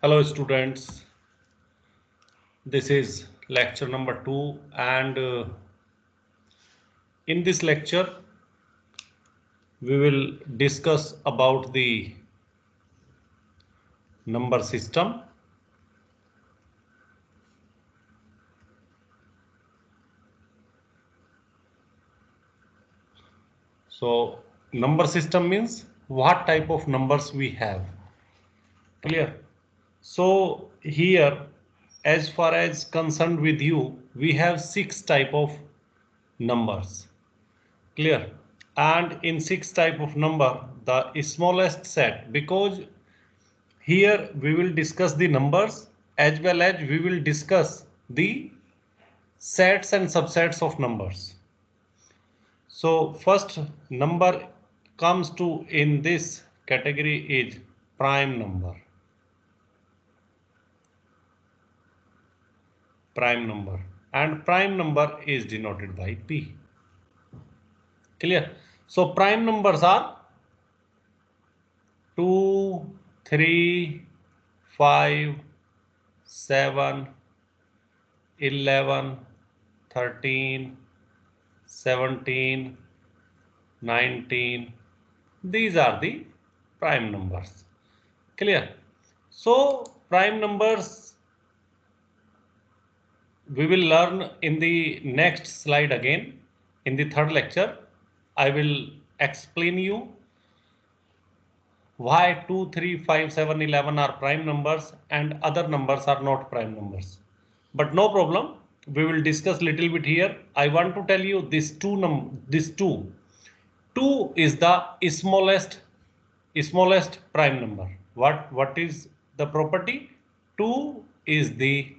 Hello students, this is lecture number 2 and in this lecture we will discuss about the number system. So number system means what type of numbers we have. Clear? So here as far as concerned with you, we have 6 type of numbers. Clear? And in 6 type of number, the smallest set, because here we will discuss the numbers as well as we will discuss the sets and subsets of numbers. So first number comes to in this category is prime number. Prime number, and prime number is denoted by P. Clear? So prime numbers are 2, 3, 5, 7, 11, 13, 17, 19. These are the prime numbers. Clear? So prime numbers we will learn in the next slide again. In the third lecture, I will explain you why 2, 3, 5, 7, 11 are prime numbers and other numbers are not prime numbers. But no problem. We will discuss little bit here. I want to tell you this two. 2 is the smallest prime number. What is the property? 2 is the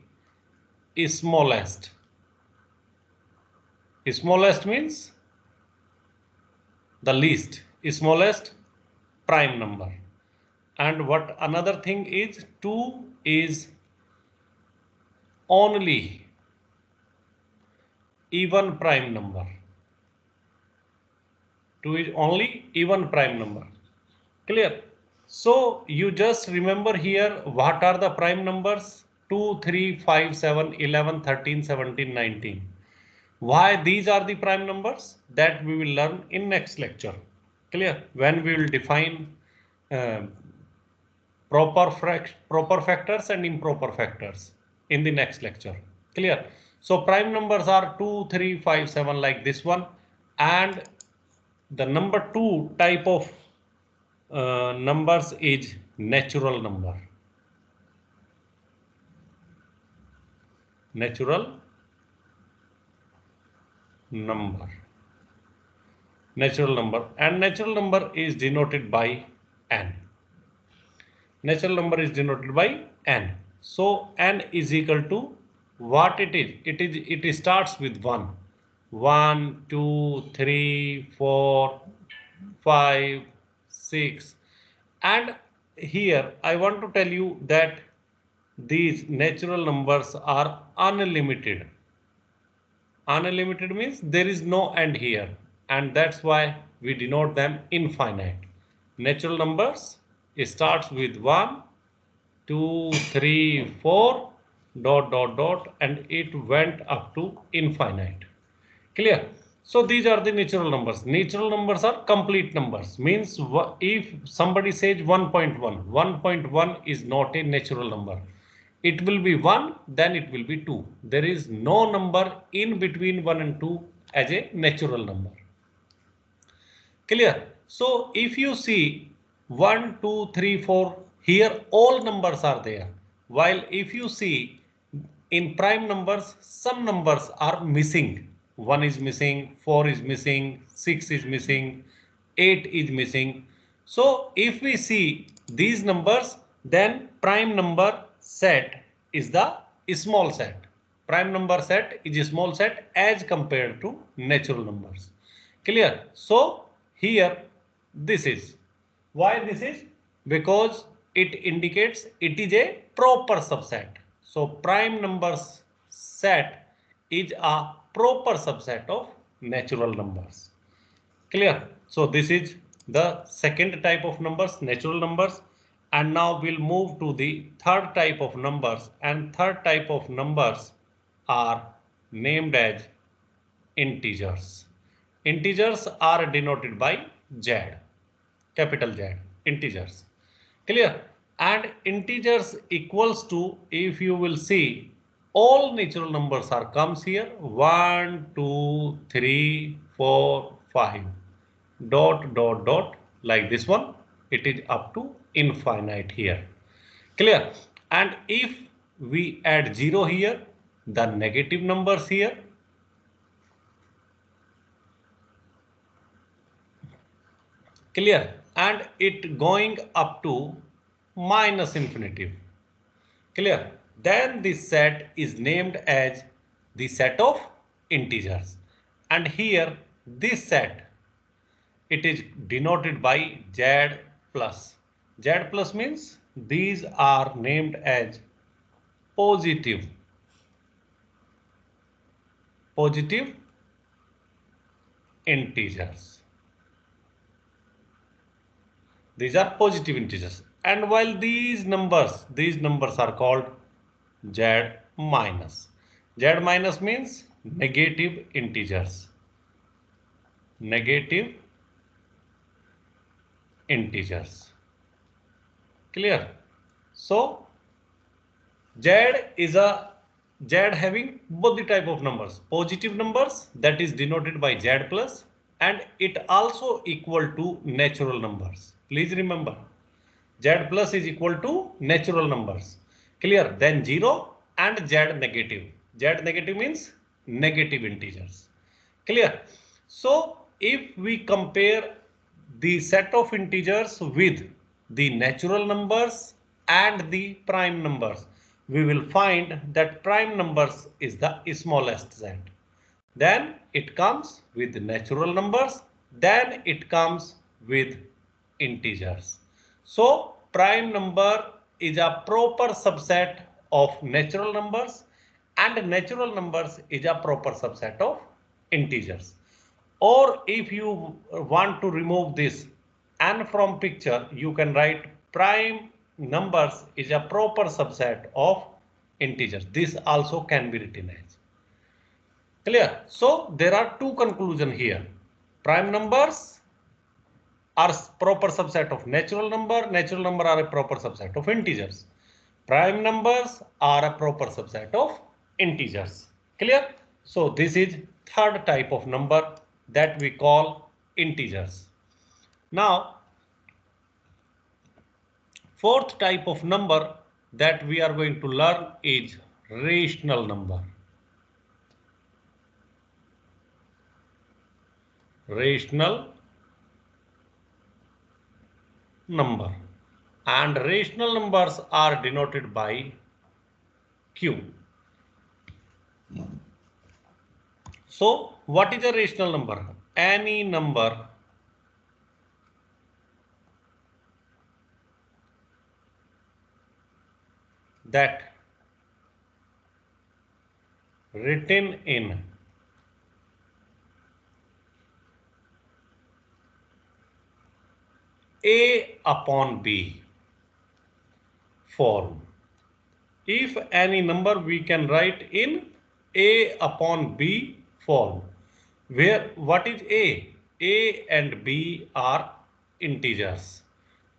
smallest. Smallest means the least, smallest prime number. And what another thing is, 2 is only even prime number. 2 is only even prime number. Clear? So you just remember here what are the prime numbers? 2, 3, 5, 7, 11, 13, 17, 19. Why these are the prime numbers? That we will learn in next lecture. Clear? When we will define proper factors and improper factors in the next lecture. Clear? So prime numbers are 2, 3, 5, 7 like this one, and the number 2 type of numbers is natural number. Natural number. Natural number, and natural number is denoted by n. Natural number is denoted by n. So n is equal to what it is? It starts with 1. 1, 2, 3, 4, 5, 6. And here I want to tell you that these natural numbers are unlimited. Unlimited means there is no end here, and that's why we denote them infinite. Natural numbers, it starts with 1, 2, 3, 4, dot, dot, dot, and it went up to infinite. Clear? So these are the natural numbers. Natural numbers are complete numbers. Means if somebody says 1.1, 1.1 is not a natural number. It will be 1, then it will be 2. There is no number in between 1 and 2 as a natural number. Clear? So if you see 1, 2, 3, 4, here all numbers are there. While if you see in prime numbers, some numbers are missing. 1 is missing, 4 is missing, 6 is missing, 8 is missing. So if we see these numbers, then prime number set is the small set. Prime number set is a small set as compared to natural numbers. Clear? So here this is. Why this is? Because it indicates it is a proper subset. So prime numbers set is a proper subset of natural numbers. Clear? So this is the second type of numbers, natural numbers. And now we'll move to the third type of numbers, and third type of numbers are named as integers. Integers are denoted by Z, capital Z, integers. Clear? And integers equals to, if you will see, all natural numbers are comes here 1, 2, 3, 4, 5 dot dot dot like this one. It is up to infinite here. Clear? And if we add 0 here, the negative numbers here, clear, and it going up to minus infinitive. Clear? Then this set is named as the set of integers. And here this set, it is denoted by Z plus. Z plus means these are named as positive integers. These are positive integers. And while these numbers are called Z minus. Z minus means negative integers. Negative integers. Clear? So Z having both the type of numbers, positive numbers, that is denoted by Z plus, and it also equal to natural numbers. Please remember, Z plus is equal to natural numbers. Clear? Then 0 and Z negative. Z negative means negative integers. Clear? So if we compare the set of integers with the natural numbers and the prime numbers, we will find that prime numbers is the smallest set. Then it comes with natural numbers. Then it comes with integers. So prime number is a proper subset of natural numbers, and natural numbers is a proper subset of integers. Or if you want to remove this and from picture, you can write prime numbers is a proper subset of integers. This also can be written as. Clear? So there are two conclusions here. Prime numbers are proper subset of natural number. Natural number are a proper subset of integers. Prime numbers are a proper subset of integers. Clear? So this is third type of number that we call integers. Now, fourth type of number that we are going to learn is rational number. Rational number. And rational numbers are denoted by Q. So what is a rational number? Any number that written in A upon B form. If any number we can write in A upon B form, where what is A? A and B are integers,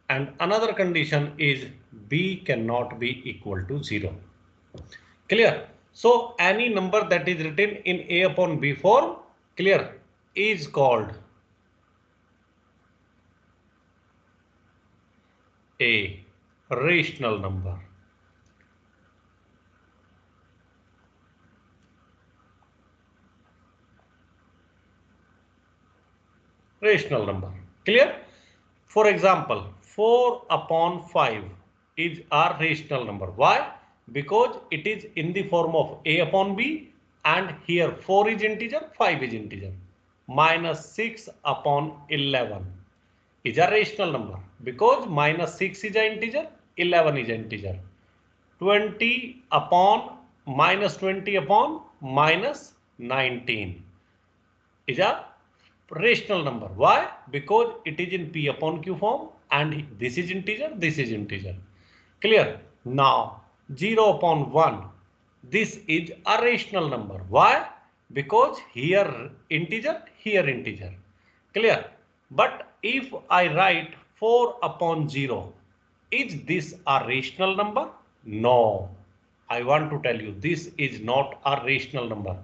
and another condition is B cannot be equal to 0. Clear? So any number that is written in A upon B form, clear, is called a rational number. Rational number. Clear? For example, 4 upon 5 is a rational number. Why? Because it is in the form of A upon B, and here 4 is integer, 5 is integer. Minus 6 upon 11 is a rational number because minus 6 is an integer, 11 is an integer. 20 upon minus 19 is a rational number. Why? Because it is in P upon Q form and this is integer, this is integer. Clear? Now 0 upon 1, this is a rational number. Why? Because here integer, here integer. Clear? But if I write 4 upon 0, is this a rational number? No. I want to tell you this is not a rational number.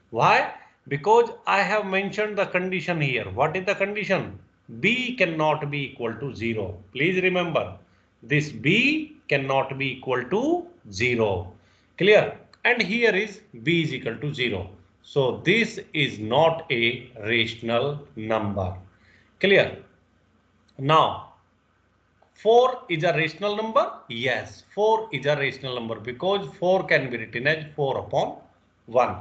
Why? Because I have mentioned the condition here. What is the condition? B cannot be equal to 0. Please remember, this B cannot be equal to 0. Clear? And here is B is equal to 0. So this is not a rational number. Clear? Now, 4 is a rational number? Yes, 4 is a rational number because 4 can be written as 4 upon 1.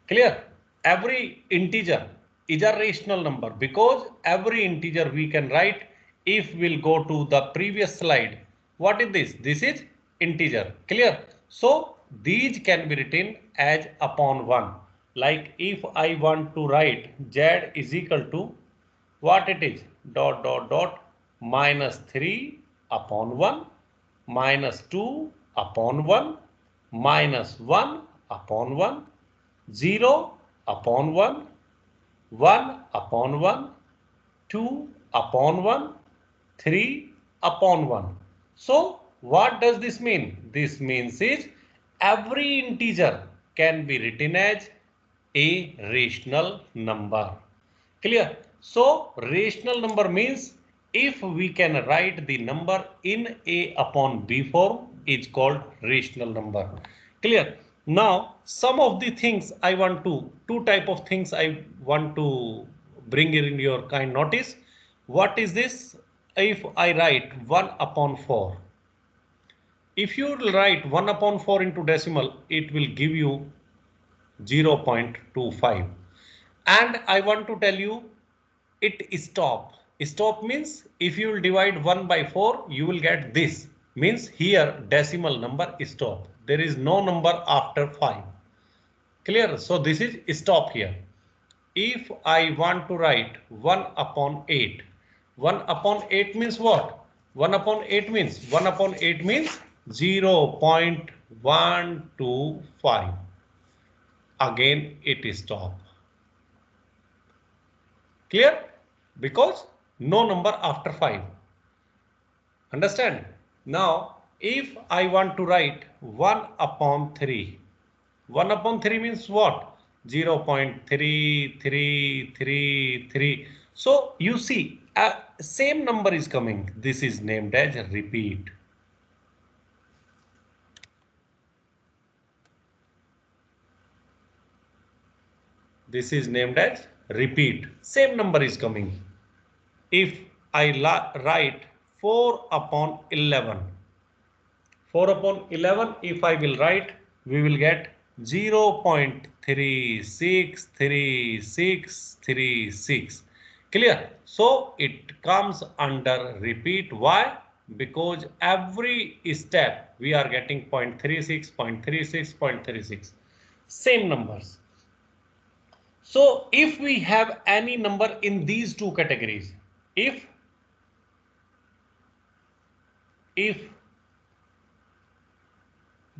Clear? Every integer is a rational number because every integer we can write. If we'll go to the previous slide, what is this? This is integer. Clear? So these can be written as upon 1. Like if I want to write z is equal to what it is? Dot dot dot minus 3 upon 1 minus 2 upon 1 minus 1 upon 1 0 upon 1 1 upon 1 2 upon 1 3 upon 1. So what does this mean? This means is every integer can be written as a rational number. Clear? So rational number means if we can write the number in A upon B form is called rational number. Clear? Now some of the things I want to, two type of things I want to bring in your kind notice. What is this? If I write 1 upon 4. If you will write 1 upon 4 into decimal, it will give you 0.25. And I want to tell you it stop. Stop means if you will divide 1 by 4, you will get this. Means here decimal number stop. There is no number after 5. Clear? So this is stop here. If I want to write 1 upon 8. 1 upon 8 means what? 1 upon 8 means 1 upon 8 means 0.125. Again it is stop. Clear? Because no number after 5. Understand? Now if I want to write 1 upon 3. 1 upon 3 means what? 0.3333. So you see same number is coming. This is named as repeat. This is named as repeat. Same number is coming. If I write 4 upon 11. 4 upon 11 if I will write, we will get 0.363636. Clear? So it comes under repeat. Why? Because every step we are getting 0.36, 0.36, 0.36. Same numbers. So if we have any number in these two categories, if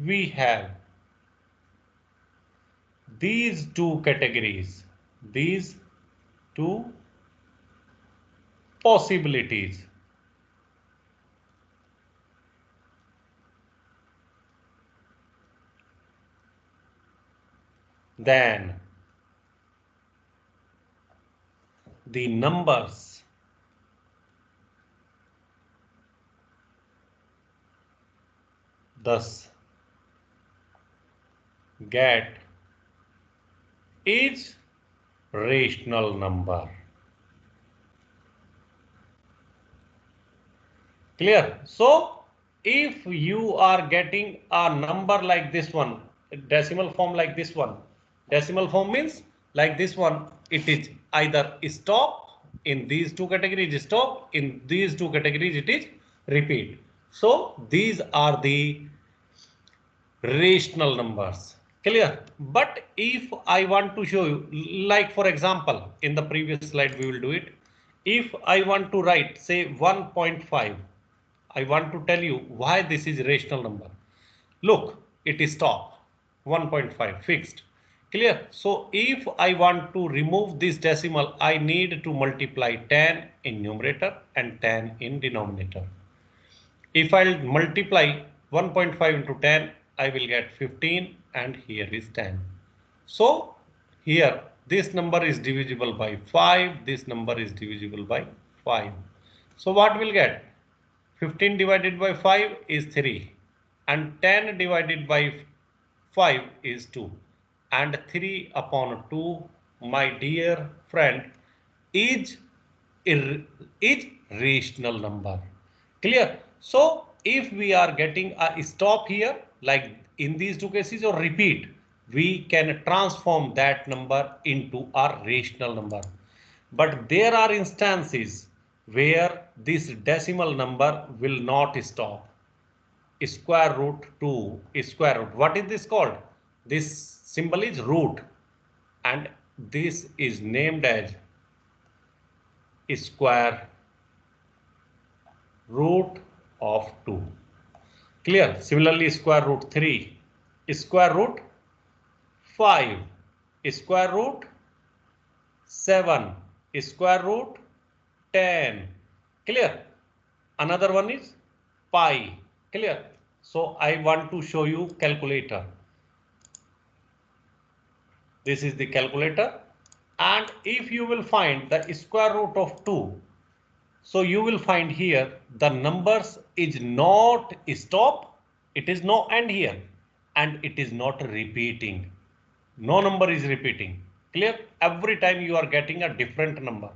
we have these two categories, these two possibilities, then the numbers thus get is rational number. Clear? So if you are getting a number like this one, decimal form like this one, decimal form means like this one, it is either stop, in these two categories stop, in these two categories it is repeat. So these are the rational numbers. Clear? But if I want to show you, like for example, in the previous slide we will do it. if I want to write say 1.5, I want to tell you why this is rational number. Look, it is top 1.5 fixed. Clear? So if I want to remove this decimal, I need to multiply 10 in numerator and 10 in denominator. If I'll multiply 1.5 into 10, I will get 15 and here is 10. So here this number is divisible by 5, this number is divisible by 5. So what we'll get? 15 divided by 5 is 3 and 10 divided by 5 is 2 and 3 upon 2, my dear friend, is rational number. Clear? So if we are getting a stop here like in these two cases or repeat, we can transform that number into a rational number. But there are instances where this decimal number will not stop. Square root 2 square root. What is this called? This symbol is root and this is named as square root of 2. Clear? Similarly, square root 3, square root 5, square root 7, square root 10. Clear? Another one is pi. Clear? So I want to show you calculator. This is the calculator, and if you will find the square root of 2, so you will find here the numbers is not stop, it is no end here, and it is not repeating. No number is repeating. Clear? Every time you are getting a different number.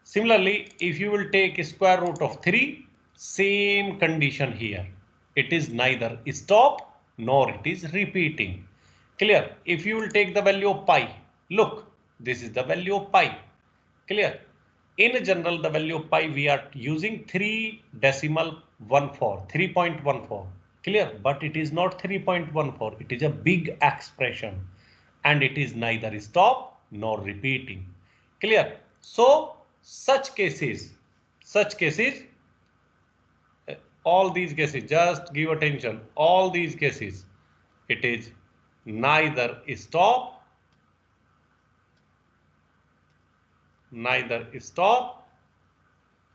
Similarly, if you will take square root of 3, same condition here. It is neither stop nor it is repeating. Clear? If you will take the value of pi, look, this is the value of pi. Clear? In general, the value of pi we are using 3.14, 3.14. Clear? But it is not 3.14. It is a big expression and it is neither stop nor repeating. Clear? So such cases, all these cases, just give attention, all these cases, it is neither stop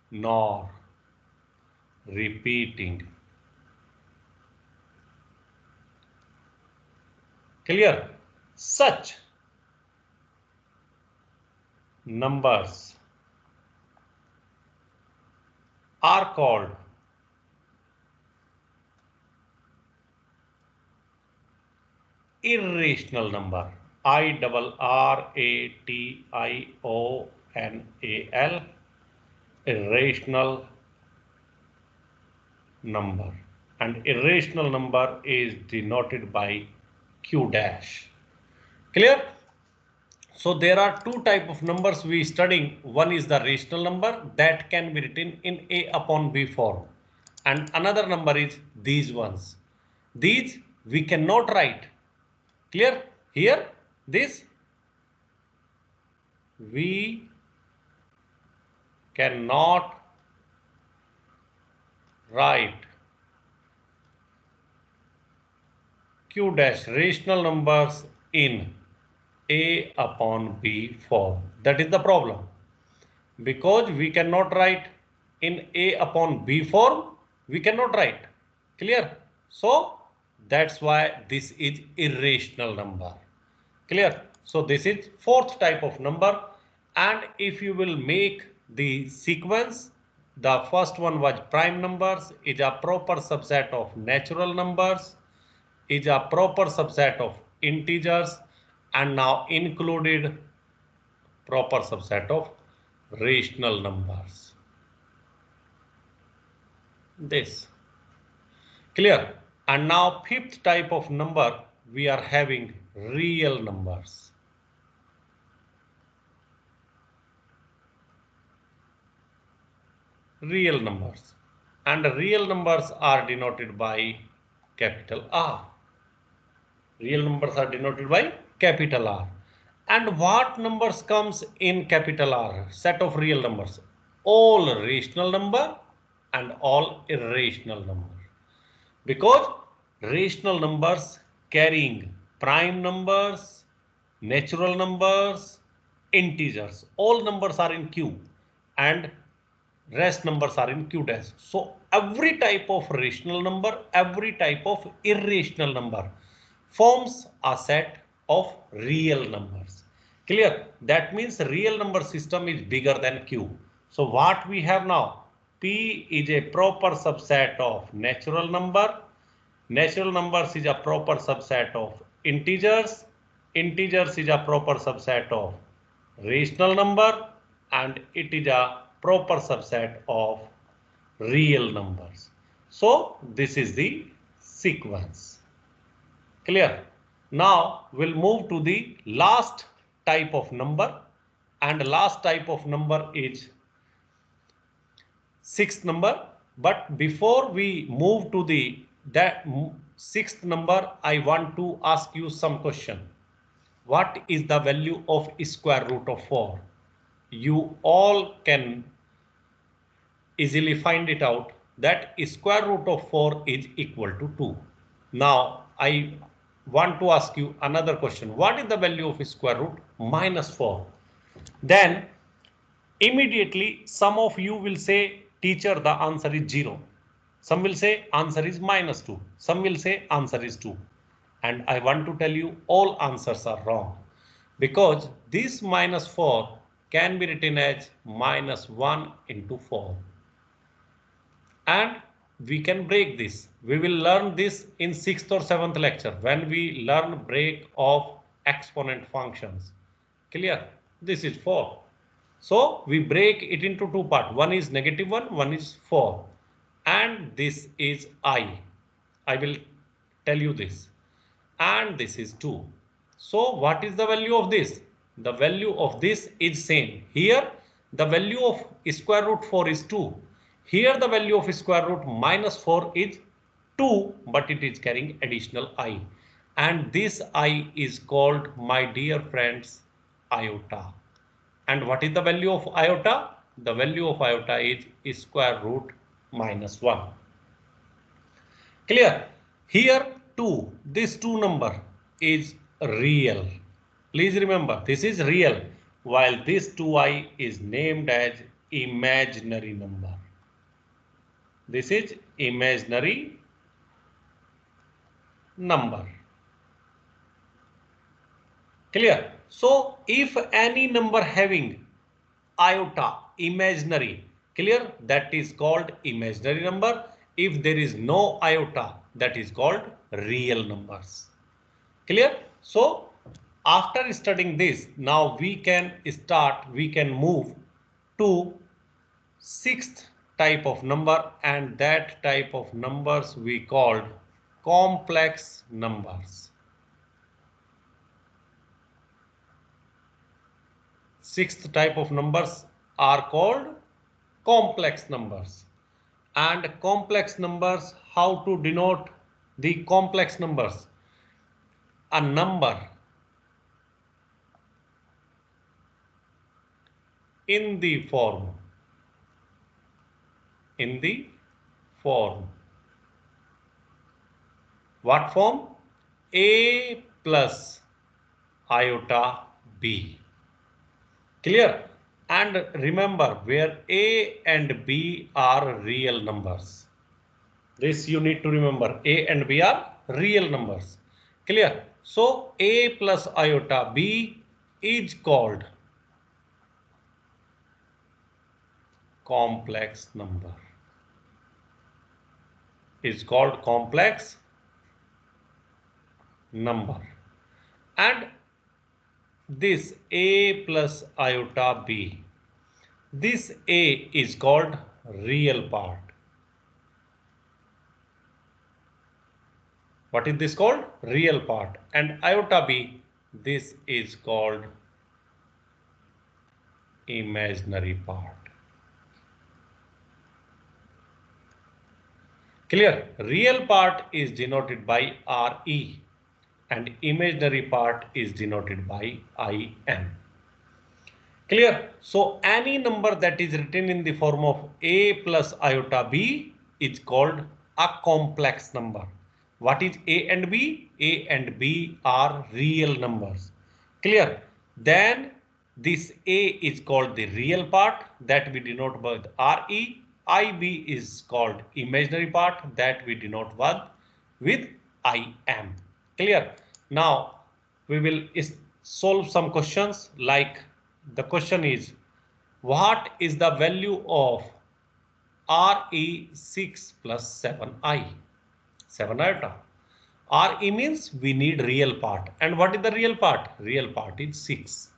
nor repeating. Clear? Such numbers are called irrational number. IRRATIONAL, irrational number, and irrational number is denoted by Q dash. Clear? So there are two types of numbers we studying. One is the rational number that can be written in A upon B form, and another number is these ones. These we cannot write. Clear? Here this we cannot write Q dash rational numbers in A upon B form. That is the problem. Because we cannot write in A upon B form, we cannot write. Clear? So that's why this is irrational number. Clear? So this is fourth type of number, and if you will make the sequence, the first one was prime numbers, is a proper subset of natural numbers, is a proper subset of integers, and now included proper subset of rational numbers. This. Clear? And now fifth type of number, we are having real numbers. Real numbers. And real numbers are denoted by capital R. Real numbers are denoted by capital R. And what numbers comes in capital R? Set of real numbers. All rational number and all irrational number. Because rational numbers carrying prime numbers, natural numbers, integers, all numbers are in Q and rest numbers are in Q dash. So every type of rational number, every type of irrational number forms a set of real numbers. Clear? That means real number system is bigger than Q. So what we have now? P is a proper subset of natural number. Natural numbers is a proper subset of integers. Integers is a proper subset of rational number, and it is a proper subset of real numbers. So this is the sequence. Clear? Now we'll move to the last type of number, and last type of number is sixth number. But before we move to the sixth number, I want to ask you some question. What is the value of square root of 4? You all can easily find it out that square root of 4 is equal to 2. Now I want to ask you another question. What is the value of square root minus 4? Then immediately some of you will say, teacher, the answer is 0. Some will say answer is minus 2. Some will say answer is 2. And I want to tell you all answers are wrong, because this minus 4 can be written as minus 1 into 4. And we can break this. We will learn this in 6th or 7th lecture when we learn break of exponent functions. Clear? This is 4. So we break it into two parts. One is -1, one is 4. And this is I. I will tell you this. And this is 2. So what is the value of this? The value of this is same. Here the value of square root 4 is 2. Here the value of square root minus 4 is 2, but it is carrying additional I. And this I is called, my dear friends, iota. And what is the value of iota? The value of iota is square root minus 1. Clear? Here 2, this 2 number is real. Please remember, this is real, while this 2i is named as imaginary number. This is imaginary number. Clear? So if any number having iota, imaginary, clear, that is called imaginary number. If there is no iota, that is called real numbers. Clear? So after studying this, now we can move to sixth type of number, and that type of numbers we called complex numbers. Sixth type of numbers are called complex numbers. And complex numbers, how to denote the complex numbers? A number in the form what form? A plus iota b. Clear? And remember, where a and b are real numbers. This you need to remember, a and b are real numbers. Clear? So a plus iota b is called complex number. Is called complex number. And this a plus iota b, this a is called real part. What is this called? Real part. And iota b, this is called imaginary part. Clear? Real part is denoted by RE and imaginary part is denoted by IN. Clear? So any number that is written in the form of a plus iota b is called a complex number. What is a and b? A and b are real numbers. Clear? Then this a is called the real part that we denote by RE. IB is called imaginary part that we denote with IM. Clear? Now we will solve some questions like the question is, what is the value of RE6 plus 7I? 7 iota. RE means we need real part. And what is the real part? Real part is 6.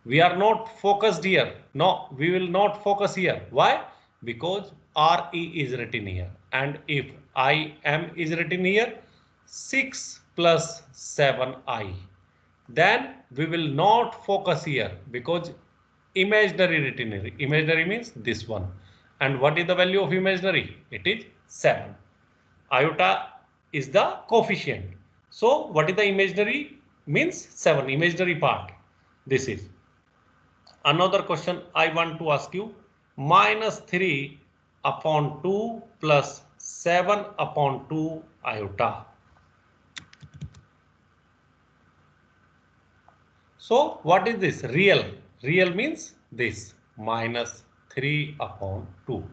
We are not focused here. No, we will not focus here. Why? Because RE is written here. And if IM is written here, 6 plus 7I. Then we will not focus here because imaginary written here. Imaginary means this one. And what is the value of imaginary? It is 7. Iota is the coefficient. So what is the imaginary? Means 7, imaginary part. This is. Another question I want to ask you. Minus 3 upon 2 plus 7 upon 2 iota. So what is this? Real. Real means this, minus 3 upon 2.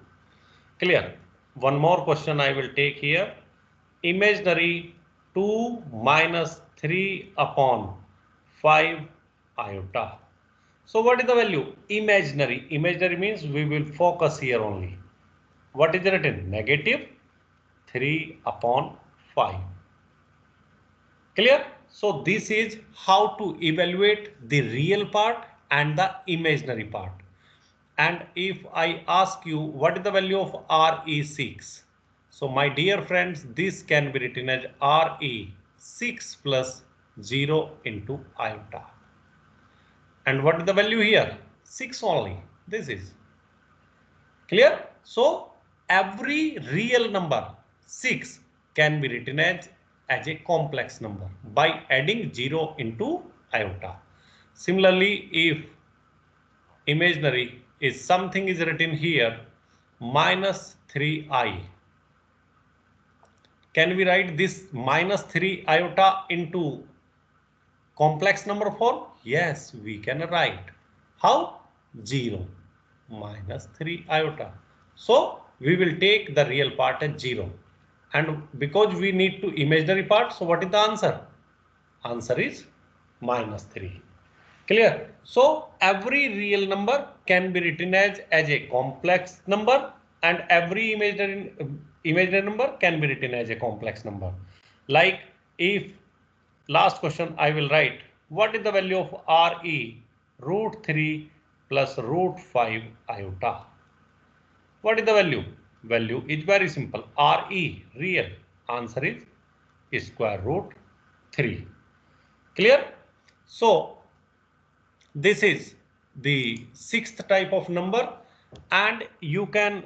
Clear? One more question I will take here. Imaginary 2 minus 3 upon 5 iota. So what is the value? Imaginary. Imaginary means we will focus here only. What is written? Negative 3 upon 5. Clear? So this is how to evaluate the real part and the imaginary part. And if I ask you what is the value of RE6? So my dear friends, this can be written as RE6 plus 0 into iota. And what is the value here? 6 only. This is. Clear? So every real number 6 can be written as a complex number by adding 0 into iota. Similarly, if imaginary is something is written here, minus 3i. Can we write this minus 3 iota into complex number form? Yes, we can write. How? 0 minus 3 iota. So we will take the real part as 0. And because we need to imaginary part, so what is the answer? Answer is minus 3. Clear? So every real number can be written as a complex number, and every imaginary number can be written as a complex number. Like if last question I will write, what is the value of RE root 3 plus root 5 iota? What is the value? Value is very simple. RE, real. Answer is square root 3. Clear? So this is the 6th type of number, and you can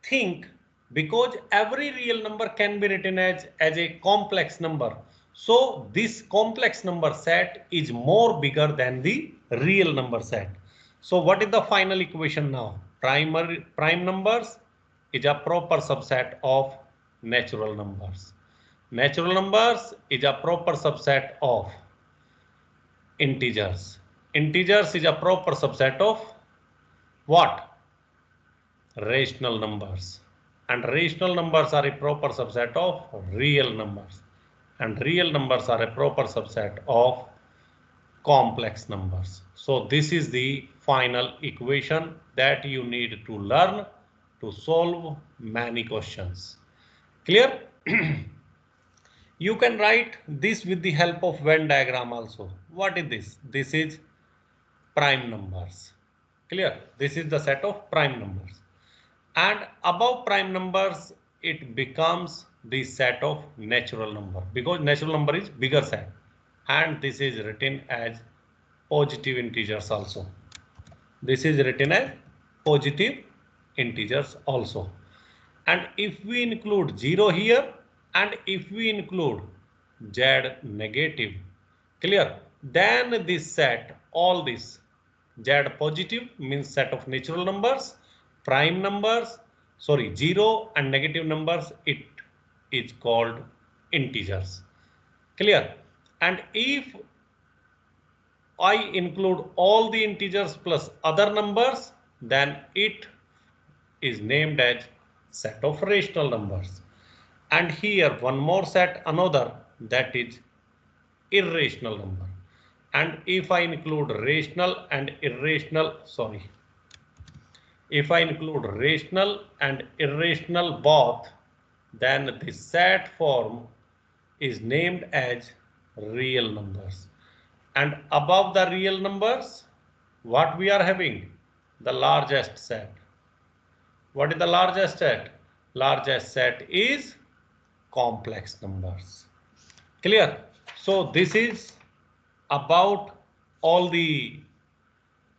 think because every real number can be written as a complex number. So this complex number set is more bigger than the real number set. So what is the final equation now? Prime numbers is a proper subset of natural numbers. Natural numbers is a proper subset of integers. Integers is a proper subset of what? Rational numbers. And rational numbers are a proper subset of real numbers. And real numbers are a proper subset of complex numbers. So this is the final equation that you need to learn to solve many questions. Clear? You can write this with the help of Venn diagram also. What is this? This is prime numbers. Clear? This is the set of prime numbers. And above prime numbers, it becomes the set of natural number, because natural number is bigger set. And this is written as positive integers also. This is written as positive integers also. And if we include 0 here, and if we include Z negative. Clear? Then this set, all this, Z positive means set of natural numbers, prime numbers, sorry, 0 and negative numbers, it is called integers. Clear? And if I include all the integers plus other numbers, then it is named as set of rational numbers. And here one more set, another, that is irrational number. And if I include rational and irrational, sorry, if I include rational and irrational both, then the set form is named as real numbers. And above the real numbers, what we are having? The largest set. What is the largest set? Largest set is complex numbers. Clear? So this is about all the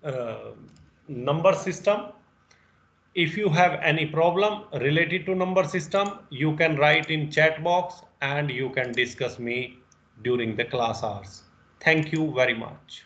uh, number system. If you have any problem related to number system, you can write in chat box and you can discuss me during the class hours. Thank you very much.